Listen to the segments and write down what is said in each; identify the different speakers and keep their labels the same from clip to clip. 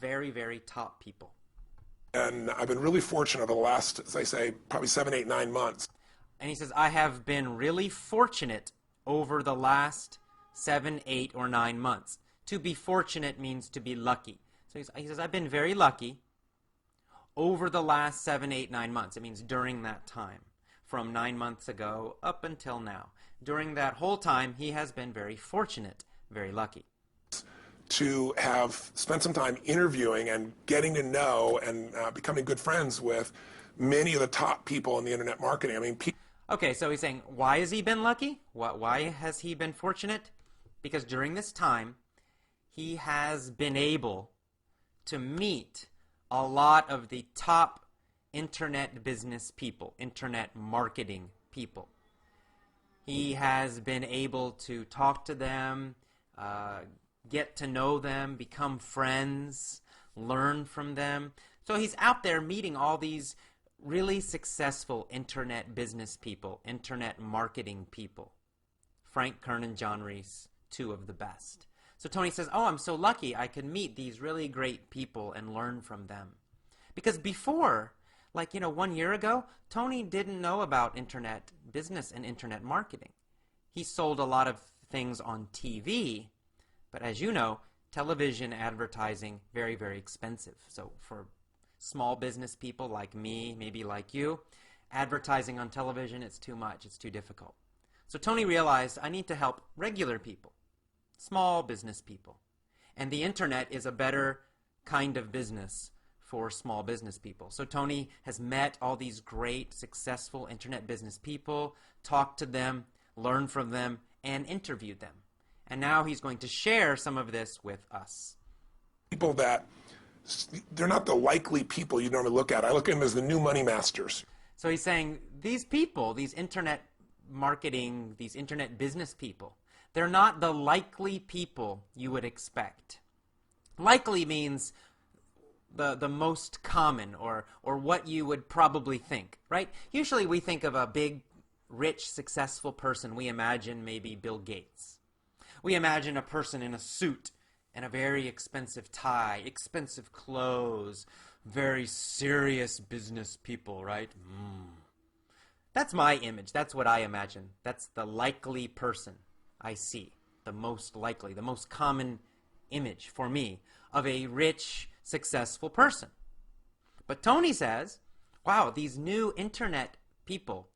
Speaker 1: very, very top people.
Speaker 2: And I've been really fortunate over the last, as I say, probably 7, 8, 9 months.
Speaker 1: And he says, I have been really fortunate over the last 7, 8, or 9 months. To be fortunate means to be lucky. So he says, I've been very lucky over the last 7, 8, 9 months. It means during that time, from 9 months ago up until now. During that whole time, he has been very fortunate, very lucky.
Speaker 2: To have spent some time interviewing and getting to know and becoming good friends with many of the top people in the internet marketing. I mean,
Speaker 1: okay, so he's saying, why has he been lucky? Why has he been fortunate? Because during this time, he has been able to meet a lot of the top internet business people, internet marketing people. He has been able to talk to them, get to know them, become friends, learn from them. So he's out there meeting all these really successful internet business people, internet marketing people. Frank Kern and John Reese, two of the best. So Tony says, oh, I'm so lucky I can meet these really great people and learn from them. Because before, 1 year ago, Tony didn't know about internet business and internet marketing. He sold a lot of things on TV, but as you know, television advertising, very, very expensive. So for small business people like me, maybe like you, advertising on television, it's too much, it's too difficult. So Tony realized I need to help regular people, small business people. And the internet is a better kind of business for small business people. So Tony has met all these great, successful internet business people, talked to them, learned from them, and interviewed them. And now he's going to share some of this with us.
Speaker 2: People that, they're not the likely people you normally look at. I look at them as the new money masters.
Speaker 1: So he's saying these people, these internet marketing, these internet business people, they're not the likely people you would expect. Likely means the most common or what you would probably think, right? Usually we think of a big, rich, successful person. We imagine maybe Bill Gates. We imagine a person in a suit and a very expensive tie, expensive clothes, very serious business people, right? That's my image. That's what I imagine. That's the likely person I see, the most likely, the most common image for me of a rich, successful person. But Tony says, wow, these new internet people,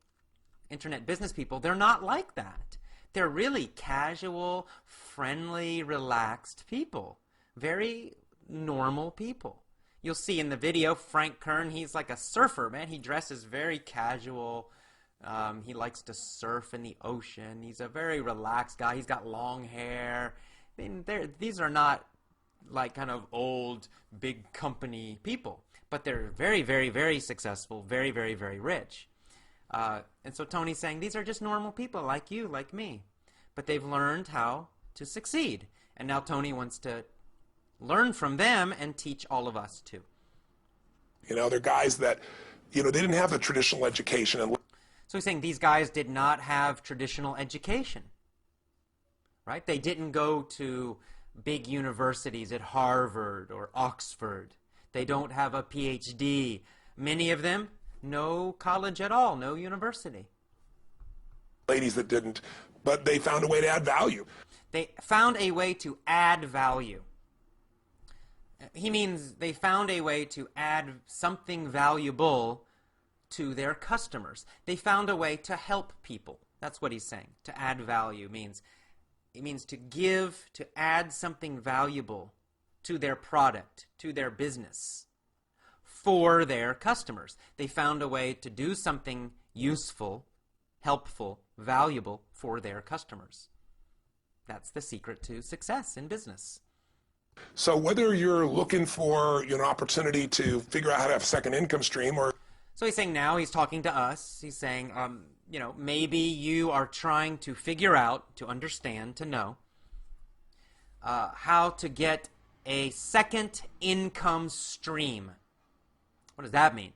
Speaker 1: internet business people, they're not like that. They're really casual, friendly, relaxed people. Very normal people. You'll see in the video, Frank Kern, he's like a surfer, man. He dresses very casual. He likes to surf in the ocean. He's a very relaxed guy. He's got long hair. I mean, these are not like kind of old, big company people. But they're very, very, very successful, very, very, very rich. And so Tony's saying these are just normal people like you, like me. But they've learned how to succeed. And now Tony wants to learn from them and teach all of us too.
Speaker 2: They're guys that, they didn't have a traditional education.
Speaker 1: So he's saying these guys did not have traditional education, right? They didn't go to big universities at Harvard or Oxford. They don't have a PhD. Many of them, no college at all, no university.
Speaker 2: Ladies that didn't, but they found a way to add value.
Speaker 1: They found a way to add value. He means they found a way to add something valuable to their customers. They found a way to help people. That's what he's saying. To add value means, it means to give, to add something valuable to their product, to their business, for their customers. They found a way to do something useful, helpful, valuable for their customers. That's the secret to success in business.
Speaker 2: So whether you're looking for an opportunity to figure out how to have a second income stream or...
Speaker 1: So he's saying now, he's talking to us, he's saying, maybe you are trying to figure out, to understand, to know how to get a second income stream. What does that mean?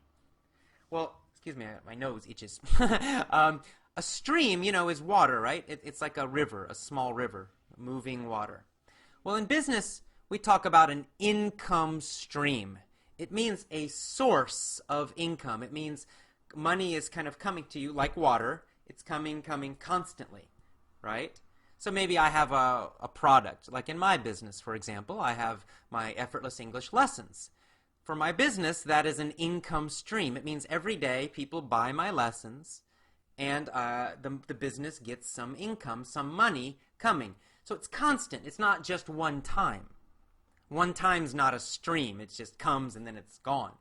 Speaker 1: Well, excuse me, my nose itches. A stream, is water, right? It's like a river, a small river, moving water. Well, in business, we talk about an income stream. It means a source of income. It means money is kind of coming to you like water. It's coming constantly, right? So maybe I have a product. Like in my business, for example, I have my Effortless English lessons. For my business, that is an income stream. It means every day people buy my lessons, and the business gets some income, some money coming. So it's constant. It's not just one time. One time's not a stream. It just comes and then it's gone.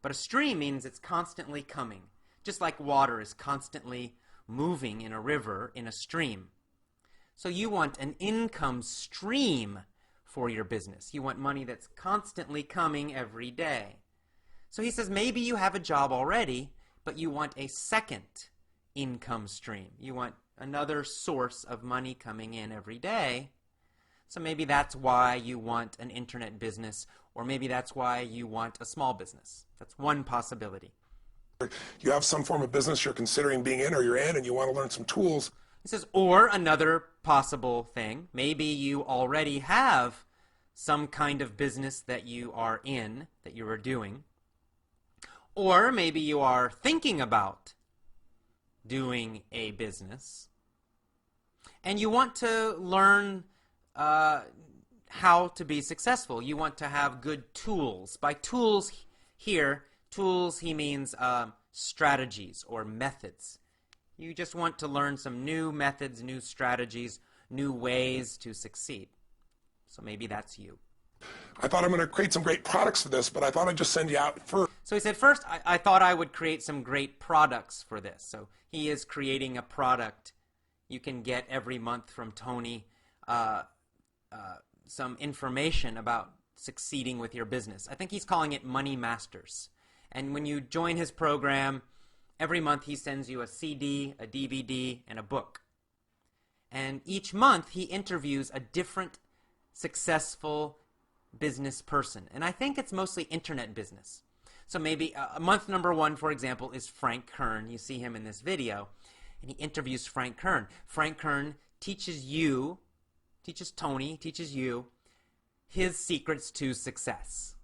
Speaker 1: But a stream means it's constantly coming, just like water is constantly moving in a river, in a stream. So you want an income stream for your business. You want money that's constantly coming every day. So he says maybe you have a job already, but you want a second income stream. You want another source of money coming in every day. So maybe that's why you want an internet business, or maybe that's why you want a small business. That's one possibility.
Speaker 2: You have some form of business you're considering being in or you're in, and you want to learn some tools.
Speaker 1: He says, or another possible thing, maybe you already have some kind of business that you are in, that you are doing, or maybe you are thinking about doing a business, and you want to learn how to be successful. You want to have good tools. By tools here, tools he means strategies or methods. You just want to learn some new methods, new strategies, new ways to succeed. So maybe that's you.
Speaker 2: I thought I'm going to create some great products for this, but I thought I'd just send you out first.
Speaker 1: So he said, first, I thought I would create some great products for this. So he is creating a product. You can get every month from Tony some information about succeeding with your business. I think he's calling it Money Masters. And when you join his program, every month he sends you a CD, a DVD, and a book. And each month he interviews a different successful business person. And I think it's mostly internet business. So maybe month number 1, for example, is Frank Kern. You see him in this video. And he interviews Frank Kern. Frank Kern teaches Tony, teaches you his secrets to success.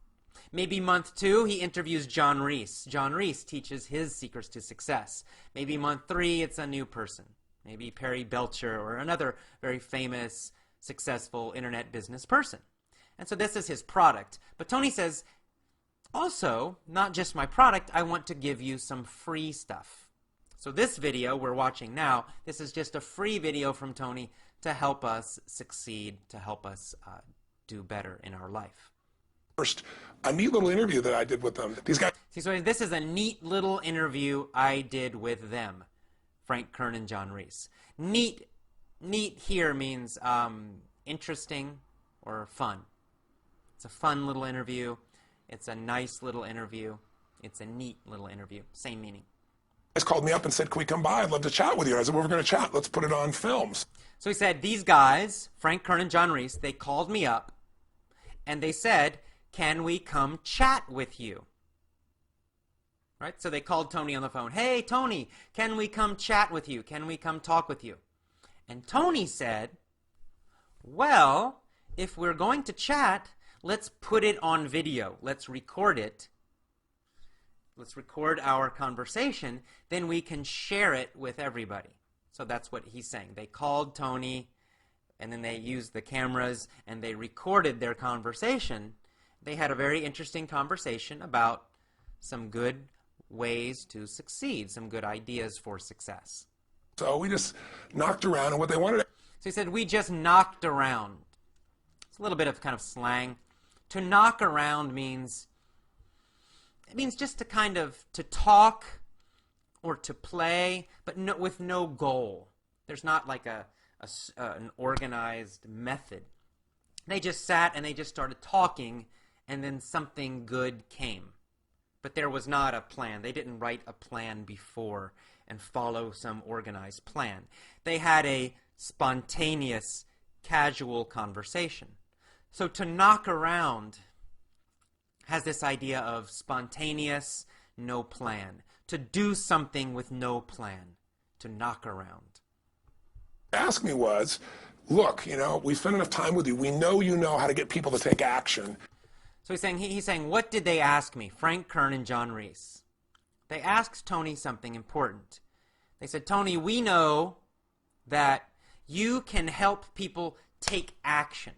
Speaker 1: Maybe month 2, he interviews John Reese. John Reese teaches his secrets to success. Maybe month 3, it's a new person. Maybe Perry Belcher or another very famous, successful internet business person. And so this is his product. But Tony says, also, not just my product, I want to give you some free stuff. So this video we're watching now, this is just a free video from Tony to help us succeed, to help us do better in our life.
Speaker 2: First, a neat little interview that I did with them. These guys.
Speaker 1: See, so this is a neat little interview I did with them, Frank Kern and John Reese. Neat here means interesting or fun. It's a fun little interview. It's a nice little interview. It's a neat little interview. Same meaning.
Speaker 2: Guys called me up and said, can we come by? I'd love to chat with you. And I said, well, we're going to chat. Let's put it on films.
Speaker 1: So he said, these guys, Frank Kern and John Reese, they called me up and they said, can we come chat with you? Right? So they called Tony on the phone. Hey, Tony, can we come chat with you? Can we come talk with you? And Tony said, well, if we're going to chat, let's put it on video. Let's record it. Let's record our conversation. Then we can share it with everybody. So that's what he's saying. They called Tony, and then they used the cameras, and they recorded their conversation. They had a very interesting conversation about some good ways to succeed, some good ideas for success.
Speaker 2: So we just knocked around, and what they wanted.
Speaker 1: So he said, we just knocked around. It's a little bit of kind of slang. To knock around means, it means just to kind of, to talk or to play, but no, with no goal. There's not like an organized method. They just sat and they just started talking, and then something good came. But there was not a plan. They didn't write a plan before and follow some organized plan. They had a spontaneous, casual conversation. So to knock around has this idea of spontaneous, no plan. To do something with no plan. To knock around.
Speaker 2: Asked me was, look, we spent enough time with you. We know you know how to get people to take action.
Speaker 1: So he's saying, what did they ask me? Frank Kern and John Reese. They asked Tony something important. They said, Tony, we know that you can help people take action.